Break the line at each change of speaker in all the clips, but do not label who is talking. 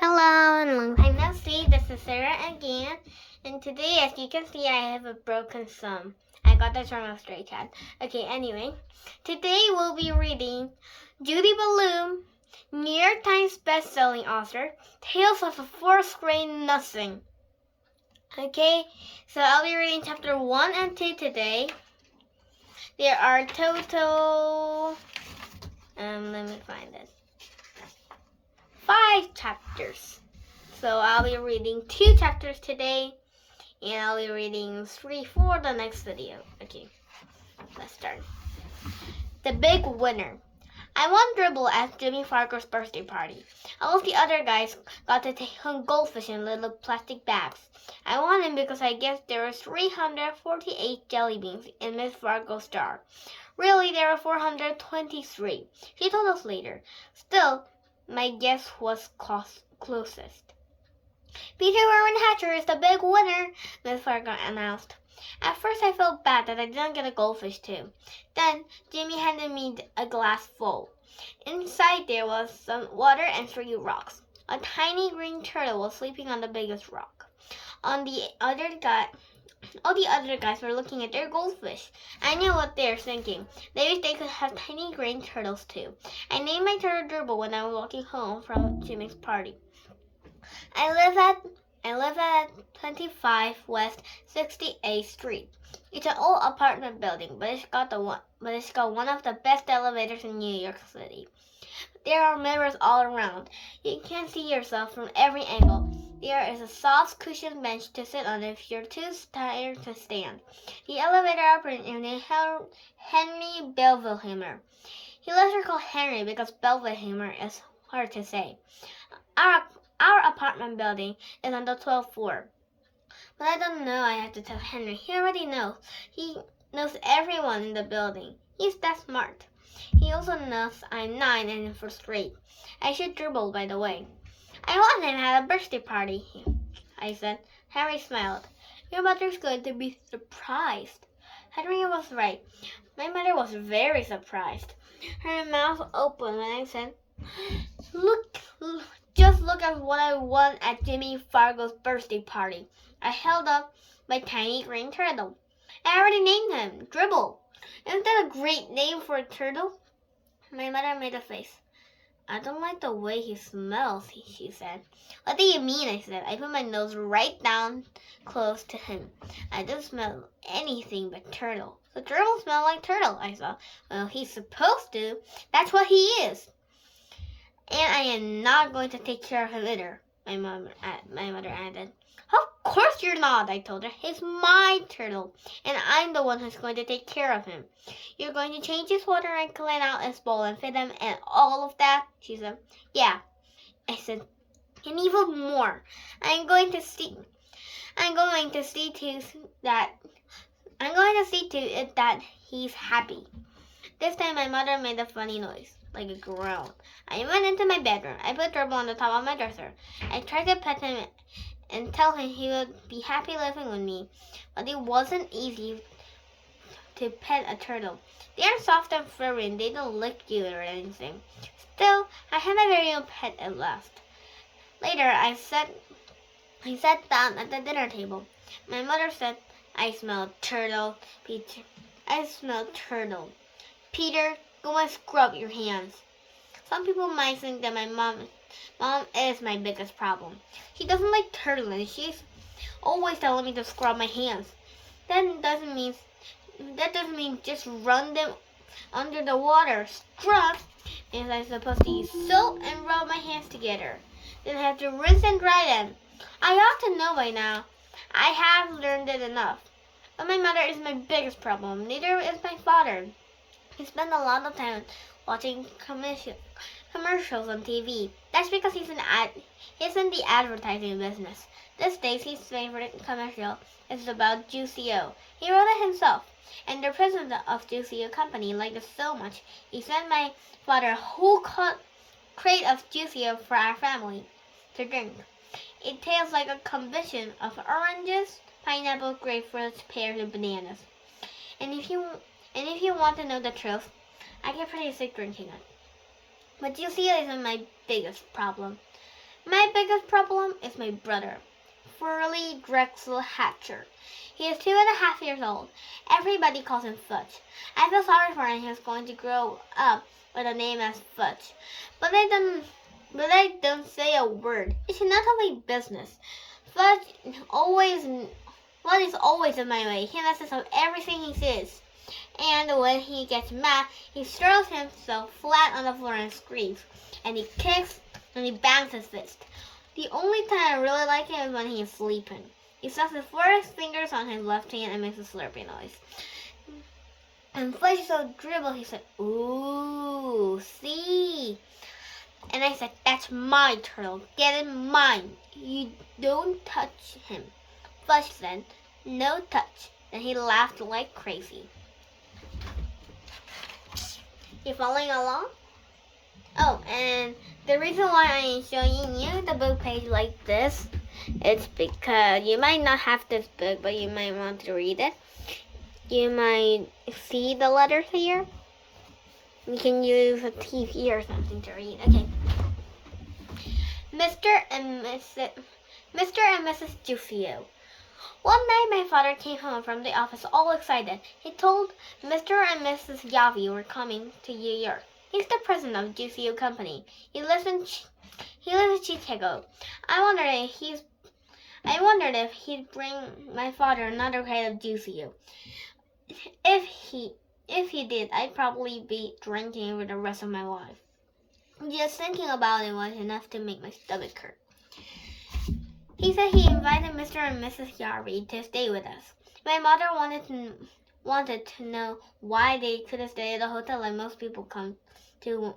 Hello and long time no see. This is Sarah again, and today, as you can see, I have a broken thumb. I got this from a stray cat. Okay, anyway, today we'll be reading Judy Blume, New York Times best-selling author, Tales of a Fourth Grade Nothing. Okay, so I'll be reading chapter 1 and 2 today. There are total, let me find it. 5 chapters. So I'll be reading 2 chapters today, and I'll be reading 3 for the next video. Okay, let's start. The big winner. I won dribble at Jimmy Fargo's birthday party. All of the other guys got to take home goldfish in little plastic bags. I won him because I guessed there were 348 jelly beans in Miss Fargo's jar. Really, there were 423. She told us later. Still, my guess was closest. Peter Warren Hatcher is the big winner, Miss Fargo announced. At first I felt bad that I didn't get a goldfish too. Then Jimmy handed me a glass full. Inside there was some water and 3 rocks. A tiny green turtle was sleeping on the biggest rock. All the other guys were looking at their goldfish. I knew what they were thinking. They wished they could have tiny green turtles too. I named my turtle Dribble when I was walking home from Jimmy's party. I live at 25 West 68th Street. It's an old apartment building, but it's got one of the best elevators in New York City. There are mirrors all around. You can see yourself from every angle. There is a soft cushioned bench to sit on if you're too tired to stand. The elevator operator named Henry Belveheimer. He lets her call Henry because Belveheimer is hard to say. Our apartment building is on the 12th floor. But I don't know I have to tell Henry. He already knows. He knows everyone in the building. He's that smart. He also knows I'm 9 and in 1st grade. I should dribble, by the way. I want him at a birthday party, I said. Henry smiled. Your mother's going to be surprised. Henry was right. My mother was very surprised. Her mouth opened when I said, Just look at what I won at Jimmy Fargo's birthday party. I held up my tiny green turtle. I already named him, Dribble. Isn't that a great name for a turtle? My mother made a face. I don't like the way he smells, she said. What do you mean? I said. I put my nose right down close to him. I don't smell anything but turtle. So turtle smell like turtle, I thought. Well, he's supposed to. That's what he is. And I am not going to take care of him either, my mother added. Of course you're not, I told her. He's my turtle, and I'm the one who's going to take care of him. You're going to change his water and clean out his bowl and feed him and all of that, she said. Yeah, I said. And even more. I'm going to see to it that he's happy. This time my mother made a funny noise, like a groan. I went into my bedroom. I put Dribble on the top of my dresser. I tried to pet him and tell him he would be happy living with me, but it wasn't easy to pet a turtle. They are soft and furry and they don't lick you or anything. Still, I had my very own pet at last. Later, I sat down at the dinner table. My mother said, I smell turtle, Peter. I smell turtle. Peter, go and scrub your hands. Some people might think that my mom is my biggest problem. She doesn't like turtle and she's always telling me to scrub my hands. That doesn't mean just run them under the water. Scrub means I'm supposed to use soap and rub my hands together. Then I have to rinse and dry them. I ought to know by now. I have learned it enough. But my mother is my biggest problem. Neither is my father. He spent a lot of time watching commercials on TV. That's because he's in the advertising business. These days, his favorite commercial is about Juicy-O. He wrote it himself, and the president of Juicy-O company liked it so much, he sent my father a whole crate of Juicy-O for our family to drink. It tastes like a combination of oranges, pineapple, grapefruits, pears, and bananas. And if you want to know the truth, I get pretty sick drinking it. But Juicy-O isn't my biggest problem. My biggest problem is my brother, Furley Drexel Hatcher. He is 2.5 years old. Everybody calls him Fudge. I feel sorry for him. He's going to grow up with a name as Fudge. But I don't say a word. It's none of my business. Fudge is always in my way. He messes up everything he says. And when he gets mad, he throws himself flat on the floor and screams. And he kicks and he bangs his fist. The only time I really like him is when he is sleeping. He sucks his 4 fingers on his left hand and makes a slurpy noise. And Fudge is so dribble, he said, "Ooh, see?" And I said, "That's my turtle. Get in mine. You don't touch him." Fudge said, "No touch." Then he laughed like crazy. You following along? Oh, and the reason why I am showing you the book page like this, it's because you might not have this book, but you might want to read it. You might see the letters here. You can use a TV or something to read. Okay. Mr. and Mrs. Jufio. One night my father came home from the office all excited. He told Mr. and Mrs. Yavi were coming to New York. He's the president of Jufio Company. He lives in Chicago. I wondered if he'd bring my father another crate of Jufio. If he did, I'd probably be drinking for the rest of my life. Just thinking about it was enough to make my stomach hurt. He said he invited Mr. and Mrs. Yarby to stay with us. My mother wanted to know why they couldn't stay at a hotel like most people come to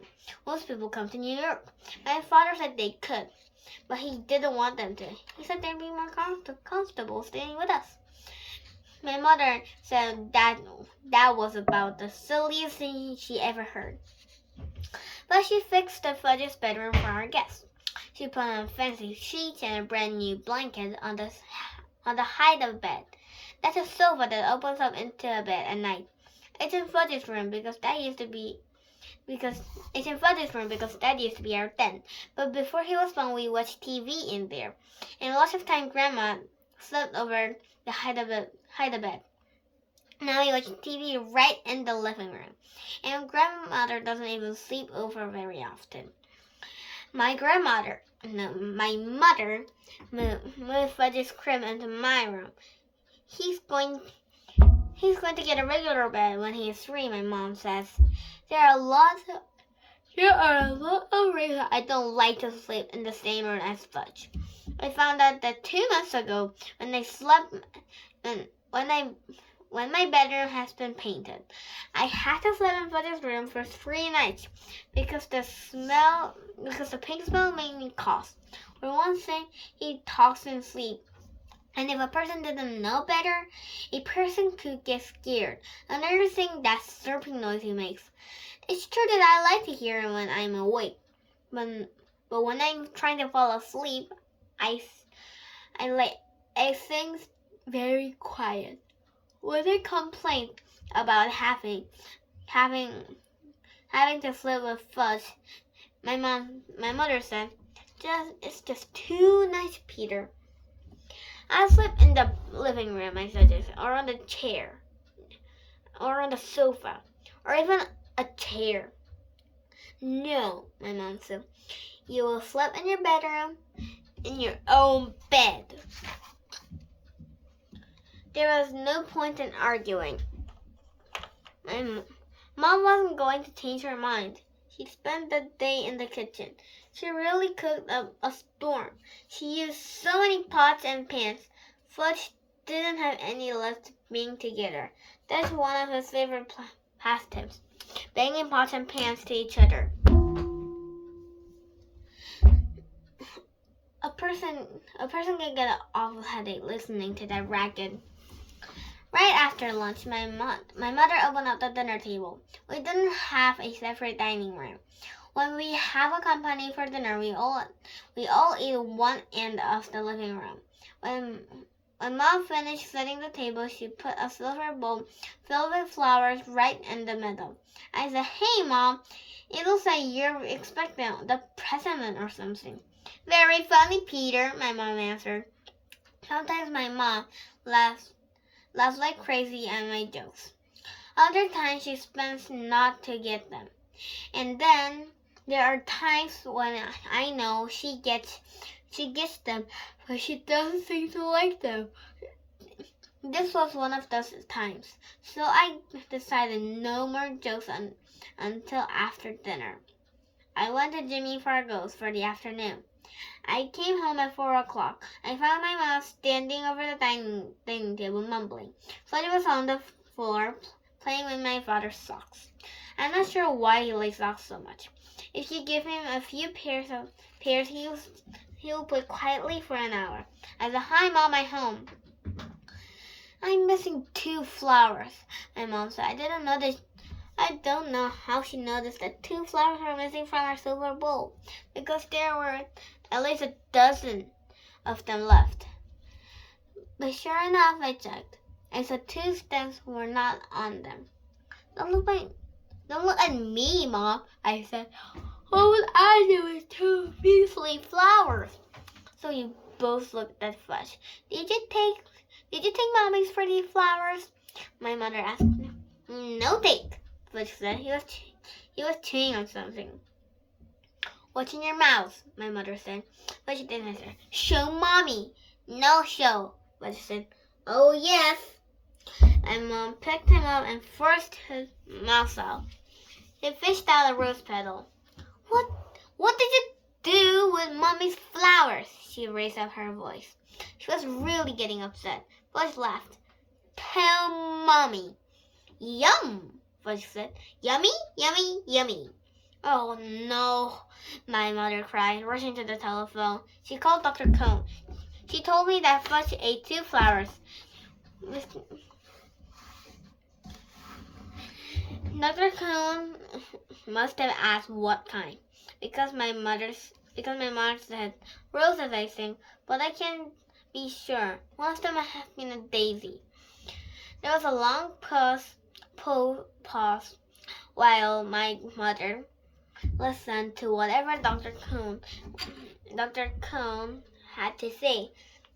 New York. My father said they could, but he didn't want them to. He said they'd be more comfortable staying with us. My mother said that was about the silliest thing she ever heard. But she fixed the Fudge's bedroom for our guests. She put on fancy sheets and a brand new blanket on the height of the bed. That's a sofa that opens up into a bed at night. It's in Fudge's room because Dad used to be our den. But before he was born, we watched TV in there, and lots of time Grandma slept over the height of the bed. Now we watch TV right in the living room, and Grandmother doesn't even sleep over very often. My mother moved Fudge's crib into my room. He's going to get a regular bed when he is 3, my mom says. There are a lot of reasons I don't like to sleep in the same room as Fudge. I found out that 2 months ago when my bedroom has been painted. I had to sleep in Fudge's room for 3 nights because the paint smell made me cough. For one thing, he talks in sleep. And if a person didn't know better, a person could get scared. Another thing, that slurping noise he makes. It's true that I like to hear him when I'm awake. But when I'm trying to fall asleep, I sing very quiet. When they complained about having to sleep with Fudge, my mother said, "It's just too nice, Peter." I sleep in the living room, I suggested, or on the chair, or on the sofa, or even a chair. No, my mom said, you will sleep in your bedroom, in your own bed. There was no point in arguing. My mom wasn't going to change her mind. She spent the day in the kitchen. She really cooked up a storm. She used so many pots and pans. Fudge didn't have any left being together. That's one of his favorite pastimes, banging pots and pans to each other. A person can get an awful headache listening to that racket. Right after lunch, my mother opened up the dinner table. We didn't have a separate dining room. When we have a company for dinner, we all eat one end of the living room. When Mom finished setting the table, she put a silver bowl filled with flowers right in the middle. I said, "Hey, Mom, it looks like you're expecting the president or something." Very funny, Peter, my mom answered. Sometimes my mom laughs like crazy at my jokes. Other times she spends not to get them. And then there are times when I know she gets them, but she doesn't seem to like them. This was one of those times, so I decided no more jokes until after dinner. I went to Jimmy Fargo's for the afternoon. I came home at 4 o'clock. I found my mom standing over the dining table mumbling. Freddy was on the floor playing with my father's socks. I'm not sure why he likes socks so much. If you give him a few pairs, he'll play quietly for an hour. I said, "Hi, Mom, I'm home." "I'm missing 2 flowers," my mom said. I don't know how she noticed that 2 flowers were missing from our silver bowl, because there were at least a dozen of them left. But sure enough, I checked. I saw 2 stems were not on them. Don't look at me, Mom," I said. "What would I do with 2 measly flowers?" So we both looked at Fudge. Did you take Mommy's pretty flowers?" my mother asked. "No take," Fudge said. He was chewing on something. "What's in your mouth?" my mother said. Fudge didn't answer. "Show Mommy." "No show," Fudge said. "Oh yes." And Mom picked him up and forced his mouth out. He fished out a rose petal. What did you do with Mommy's flowers?" She raised up her voice. She was really getting upset. Fudge laughed. "Tell Mommy." "Yum," Fudge said. "Yummy, yummy, yummy." "Oh no," my mother cried, rushing to the telephone. She called Dr. Cone. She told me that Fudge ate 2 flowers. Dr. Cone must have asked what kind, because my mother said roses, I think, but I can't be sure. One of them must have been a daisy. There was a long pause while my mother listened to whatever Dr. Cone had to say.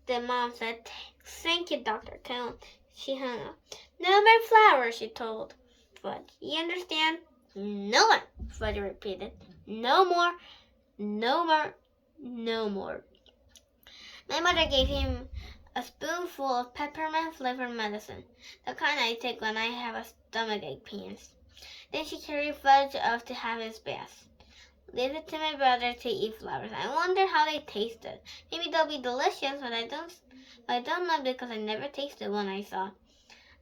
Then Mom said, "Thank you, Dr. Cone." She hung up. "No more flowers," she told Fudge. "You understand?" "No more," Fudge repeated. "No more, no more, no more." My mother gave him a spoonful of peppermint-flavored medicine, the kind I take when I have a stomachache pains. Then she carried Fudge off to have his bath. Leave it to my brother to eat flowers. I wonder how they tasted. Maybe they'll be delicious, but I don't know because I never tasted one I saw.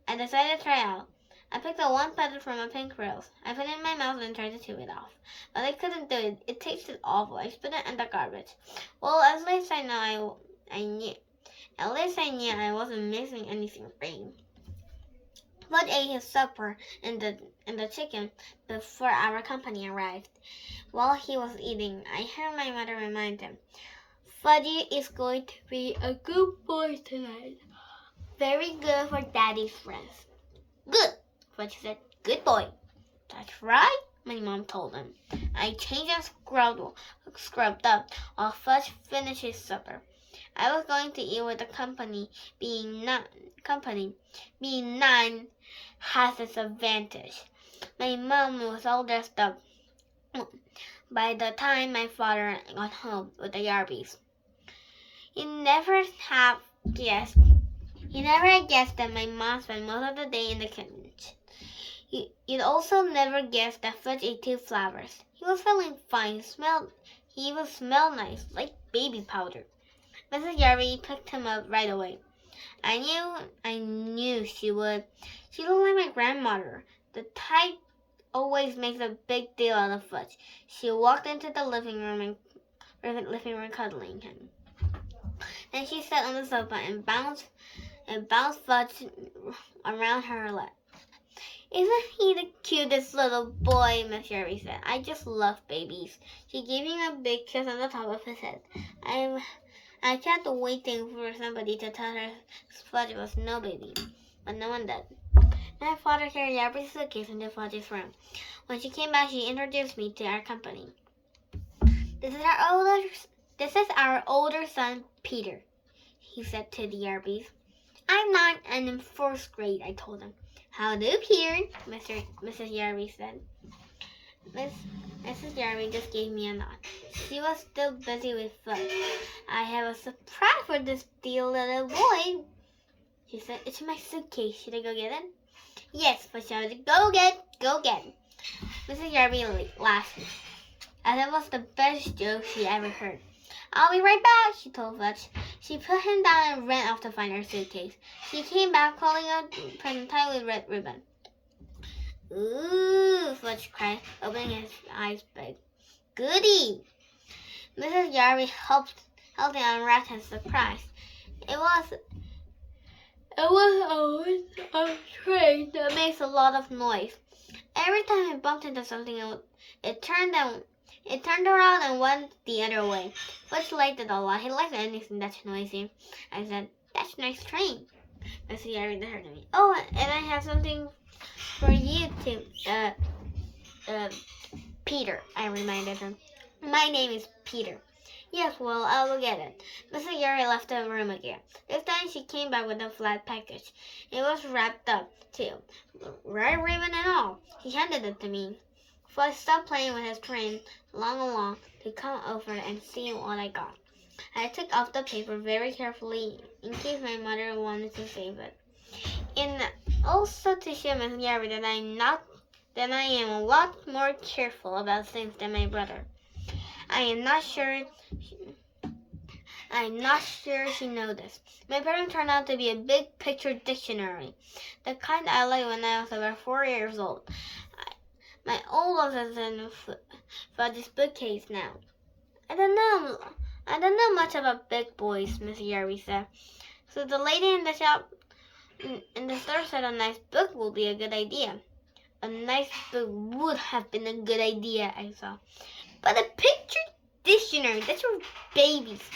I decided to try out. I picked up 1 petal from a pink rose. I put it in my mouth and tried to chew it off. But I couldn't do it. It tasted awful. I spit it in the garbage. Well, at least I knew I wasn't missing anything green. Bud ate his supper in the chicken before our company arrived. While he was eating, I heard my mother remind him, "Fudgy is going to be a good boy tonight. Very good for Daddy's friends." "Good," Fudge said. "Good boy." "That's right," my mom told him. I changed and scrubbed up while Fudge finished his supper. I was going to eat with the company. Being 9 has its advantage. My mom was all dressed up by the time my father got home with the Yarbies. You never had guessed that my mom spent most of the day in the kitchen. You'd also never guessed that Fudge ate 2 flowers. He was feeling fine. He even smelled nice, like baby powder. Mrs. Yarby picked him up right away. I knew she would. She looked like my grandmother, the type always makes a big deal out of Fudge. She walked into the living room cuddling him. Then she sat on the sofa and bounced Fudge around her lap. "Isn't he the cutest little boy?" Miss Sherry said. "I just love babies." She gave him a big kiss on the top of his head. I kept waiting for somebody to tell her Fudge was no baby, but no one did. My father carried every suitcase into Fudge's room. When she came back, she introduced me to our company. This This is our older son, Peter, he said to the Yarbies. I'm 9 and in 4th grade, I told him. How do, Peter? Mrs. Yarby said. Mrs. Yarby just gave me a nod. She was still busy with Fudge. I have a surprise for this dear little boy, she said. It's in my suitcase. Should I go get it? Yes, Fudge shouted. Go get it. Mrs. Yarby laughed, as it was the best joke she ever heard. I'll be right back, she told Fudge. She put him down and ran off to find her suitcase. She came back holding a present tied with red ribbon. Ooh, Fudge cried, opening his eyes big. Goody! Mrs. Yarby helped him unwrap his surprise. It was always a train that makes a lot of noise. Every time it bumped into something, it turned around and went the other way. Fudge liked it a lot. He liked anything that's noisy. I said, that's a nice train. Mrs. Yarby heard me. Oh, and I have something for you too, Peter, I reminded him. My name is Peter. Yes, well, I will get it. Mrs. Yarby left the room again. This time she came back with a flat package. It was wrapped up, too. Red ribbon and all. He handed it to me. Fudge stopped playing with his train along to come over and see what I got. I took off the paper very carefully in case my mother wanted to save it. And also to show Mrs. Yarby that I am a lot more careful about things than my brother. I'm not sure she noticed. My present turned out to be a big picture dictionary, the kind I liked when I was about 4 years old. My old one is in Fudge's bookcase now. I don't know much about big boys, Miss Yarby said. So the lady in the store said a nice book would be a good idea. A nice book would have been a good idea, I thought. But a picture dictionary, that's for babies.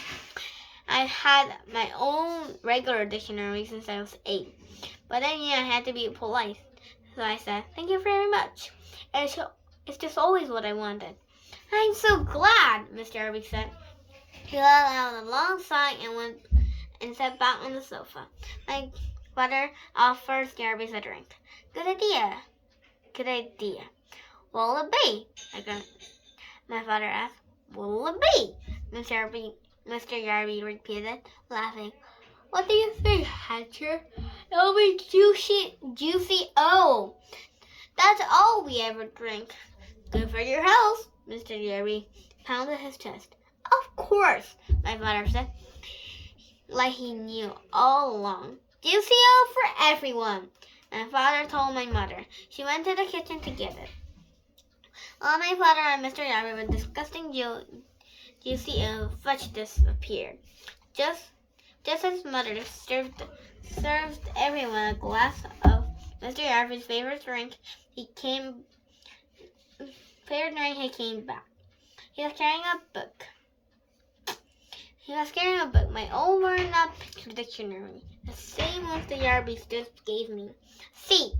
I've had my own regular dictionary since I was 8. But then, I had to be polite. So I said, thank you very much. It's just always what I wanted. I'm so glad, Mr. Yarby said. He let out a long sigh and sat back on the sofa. My father offered Yarby a drink. Good idea. What'll it be? My father asked. What'll it be? Mr. Yarby repeated, laughing. What do you think, Hatcher? It'll be juicy. Oh, that's all we ever drink. Good for your health, Mr. Yarby pounded his chest. Of course, my father said, like he knew all along. Juicy O for everyone. My father told my mother. She went to the kitchen to get it. While my father and Mr. Yarby were discussing Juicy O, Fudge disappeared. Just as mother served everyone a glass of Mr. Yarby's favorite drink, he came back. He was carrying a book, my old worn-out picture dictionary, the same one the Yarbys just gave me. See,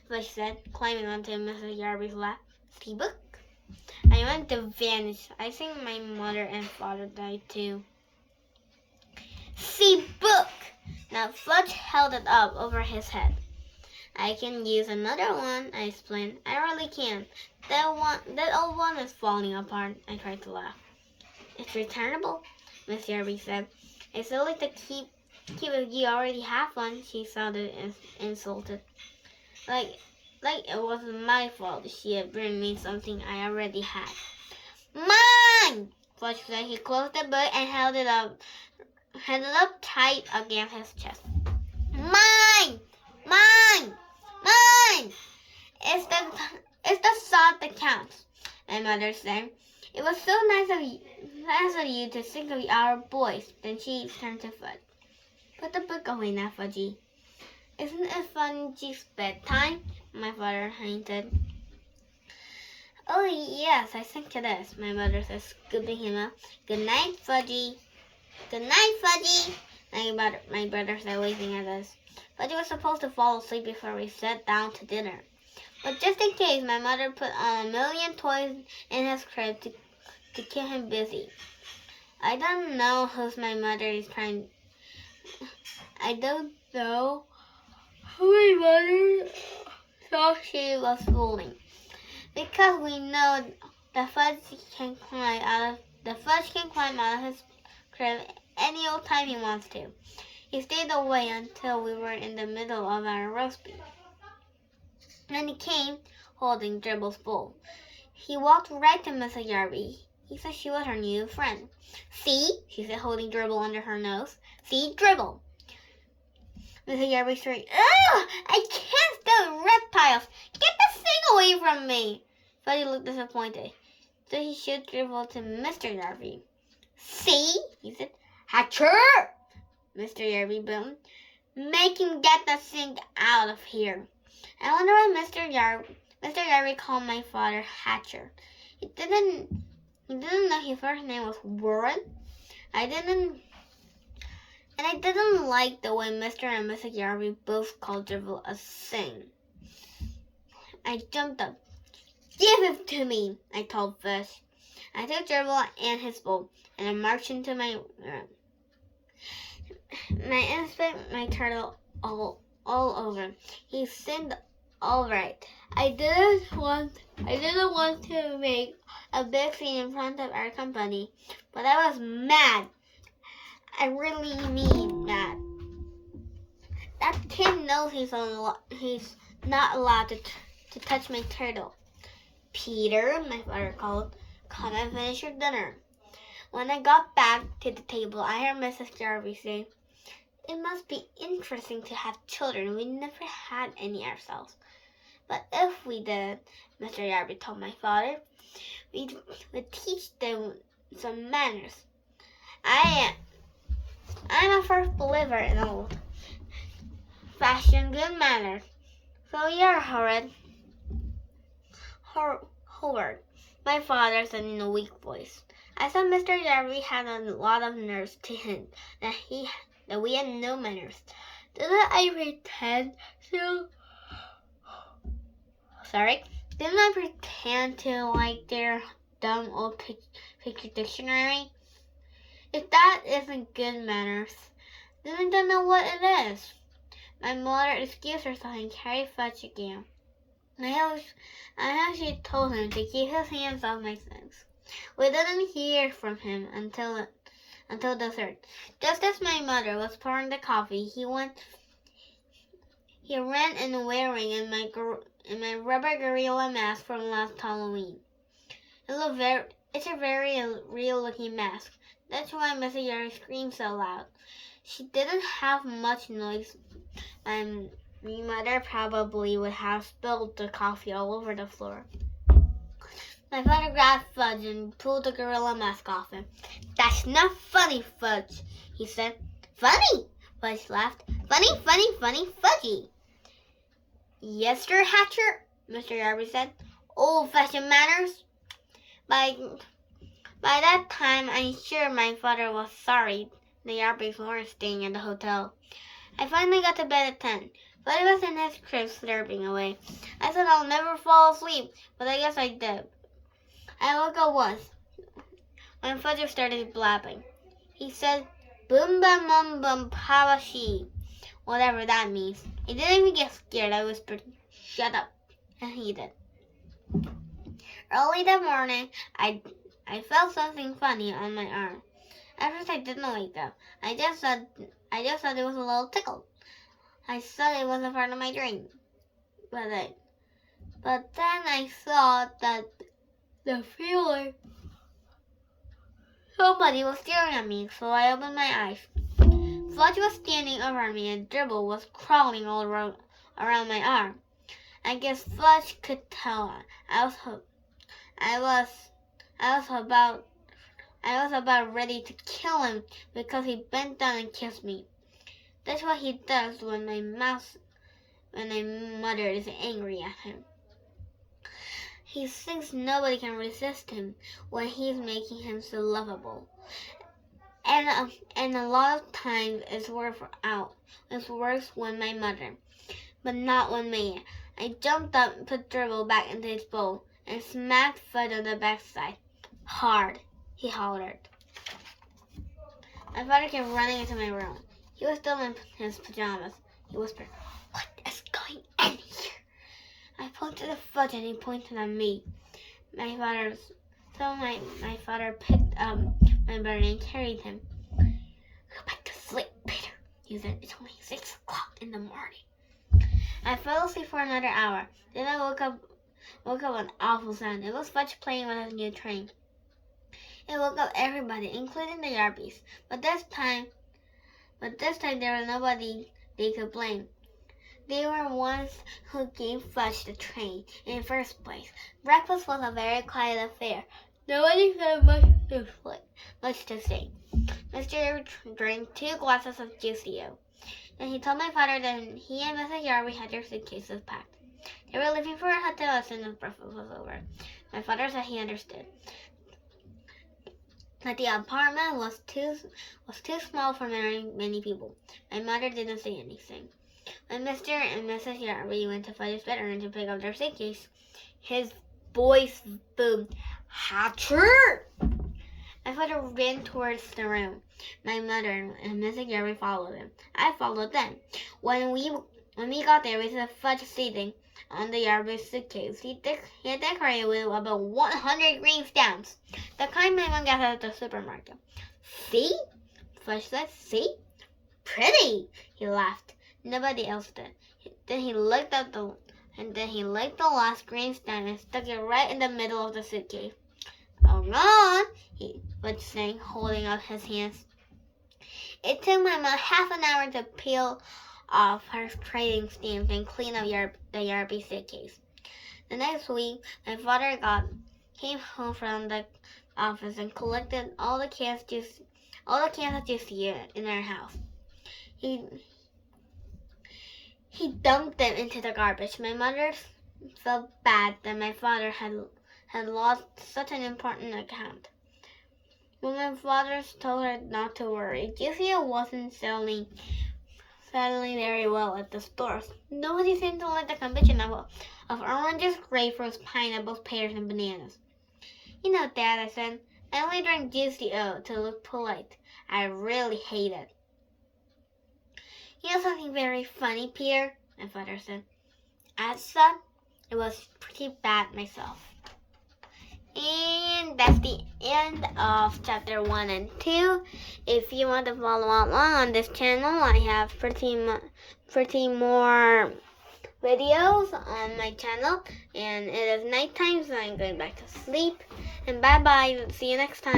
Fudge said, climbing onto Mrs. Yarby's lap. See book? I went to vanish. I think my mother and father died too. See book! Now Fudge held it up over his head. I can use another one, I explained. I really can. That old one is falling apart. I tried to laugh. It's returnable, Miss Yarby said. It's silly to keep it. You already have one, she sounded insulted. Like it wasn't my fault she had brought me something I already had. Mine! Fudge said. He closed the book and held it up tight against his chest. Mine! Mine! Mine! It's the thought that counts, my mother said. It was so nice of you to think of our boys. Then she turned to Fudge. Put the book away now, Fudgy. Isn't it Fudgy's bedtime? My father hinted. Oh, yes, I think it is, my mother said, scooping him up. Good night, Fudgy. Good night, Fudgy, my brother said, waving at us. Fudgy was supposed to fall asleep before we sat down to dinner. But just in case, my mother put on a million toys in his crib to keep him busy. I don't know who's my mother is trying. I don't know who my mother thought she was fooling. Because we know the fudge can climb out of his crib any old time he wants to. He stayed away until we were in the middle of our roast beef. Then he came, holding Dribble's bowl. He walked right to Mrs. Yarby. He said she was her new friend. See, she said, holding Dribble under her nose. See, Dribble. Mrs. Yarby shrieked, ugh! I can't stand reptiles! Get this thing away from me! Fudgy looked disappointed. So he showed Dribble to Mr. Yarby. See, he said. Hatcher! Mr. Yarby boomed. Make him get that thing out of here. I wonder why Mr. Yarby called my father Hatcher. He didn't know his first name was Warren. I didn't like the way Mr. and Mrs. Yarby both called Dribble a thing. I jumped up. Give it to me, I told Fish. I took Dribble and his bowl, and I marched into my room. I inspected my turtle all over. He seemed all right. I didn't want to make a big scene in front of our company, but I was mad. I really mean mad. That kid knows he's not allowed to touch my turtle. Peter, my father called, come and finish your dinner. When I got back to the table, I heard Mrs. Jarvis say, it must be interesting to have children. We never had any ourselves. But if we did, Mr. Yarby told my father, we'd teach them some manners. I'm a first believer in old-fashioned good manners. So you're Howard, my father said in a weak voice. I thought Mr. Yarby had a lot of nerves to hint that we had no manners. Didn't I pretend to like their dumb old picture dictionary? If that isn't good manners, then I don't know what it is. My mother excused herself and carried Fudge again. I hope she told him to keep his hands off my things. We didn't hear from him until dessert. Just as my mother was pouring the coffee, he ran in wearing in my rubber gorilla mask from last Halloween. It's a very real-looking mask. That's why Mrs. Yarby screamed so loud. She didn't have much noise. My mother probably would have spilled the coffee all over the floor. My father grabbed Fudge and pulled the gorilla mask off him. That's not funny, Fudge, he said. Funny? Fudge laughed. Funny, Fudgy. Yes, sir, Hatcher, Mr. Yarby said. Old-fashioned manners. By that time, I'm sure my father was sorry the Yarbys weren't staying in the hotel. I finally got to bed at 10. Fudge was in his crib slurping away. I said I'll never fall asleep, but I guess I did. I woke up once when Fudge started blabbing. He said, boom bum bum bum pava she, whatever that means. I didn't even get scared. I whispered, shut up, and he did. Early that morning, I felt something funny on my arm. At first, I didn't wake up. I just thought it was a little tickle. I thought it was a part of my dream. But then I thought that the feeling somebody was staring at me, so I opened my eyes. Fudge was standing over me and Dribble was crawling all around my arm. I guess Fudge could tell I was about ready to kill him because he bent down and kissed me. That's what he does when my mother is angry at him. He thinks nobody can resist him when he's making him so lovable. And a lot of times it works when my mother, but not when me. I jumped up and put Dribble back into his bowl and smacked Fudge on the backside. Hard, he hollered. My father came running into my room. He was still in his pajamas. He whispered, "What is going on here?" I pointed to the fudge and he pointed at me. My father picked up my brother and carried him. "Go back to sleep, Peter," he said. "It's only 6 o'clock in the morning." I fell asleep for another hour. Then I woke up with an awful sound. It was Fudge playing with his new train. It woke up everybody, including the Yarbies. But this time there was nobody they could blame. They were ones who gave Fudge the train in the first place. Breakfast was a very quiet affair. Nobody had much to say. Mr. drank 2 glasses of juicy oat. Then he told my father that he and Mrs. Yarby had their suitcases packed. They were leaving for a hotel as soon as breakfast was over. My father said he understood that the apartment was too small for many people. My mother didn't say anything. When Mr. and Mrs. Yarby went to Fudge's bedroom to pick up their suitcase, his voice boomed, "Hatcher!" My father ran towards the room. My mother and Mrs. Yarby followed him. I followed them. When we got there, we saw Fudge sitting on the Yarby's suitcase. He had decorated with about 100 green stamps, the kind my mom got at the supermarket. "See?" Fudge said. "See? Pretty!" He laughed. Nobody else did. Then he licked the last green stamp and stuck it right in the middle of the suitcase. "Hold on," he was saying, holding up his hands. It took my mom half an hour to peel off her trading stamps and clean up the Yarby suitcase. The next week, my father came home from the office and collected all the cans of juicy in our house. He dumped them into the garbage. My mother felt bad that my father had lost such an important account. But my father told her not to worry. Juicy wasn't selling very well at the stores. Nobody seemed to like the combination of oranges, grapefruits, pineapples, pears, and bananas. "You know, Dad," I said, "I only drank juicy oat to look polite. I really hate it." "You know something very funny, Peter?" my father said. I thought it was pretty bad myself. And that's the end of chapter 1 and 2. If you want to follow along on this channel, I have pretty more videos on my channel. And it is nighttime, so I'm going back to sleep. And bye-bye. See you next time.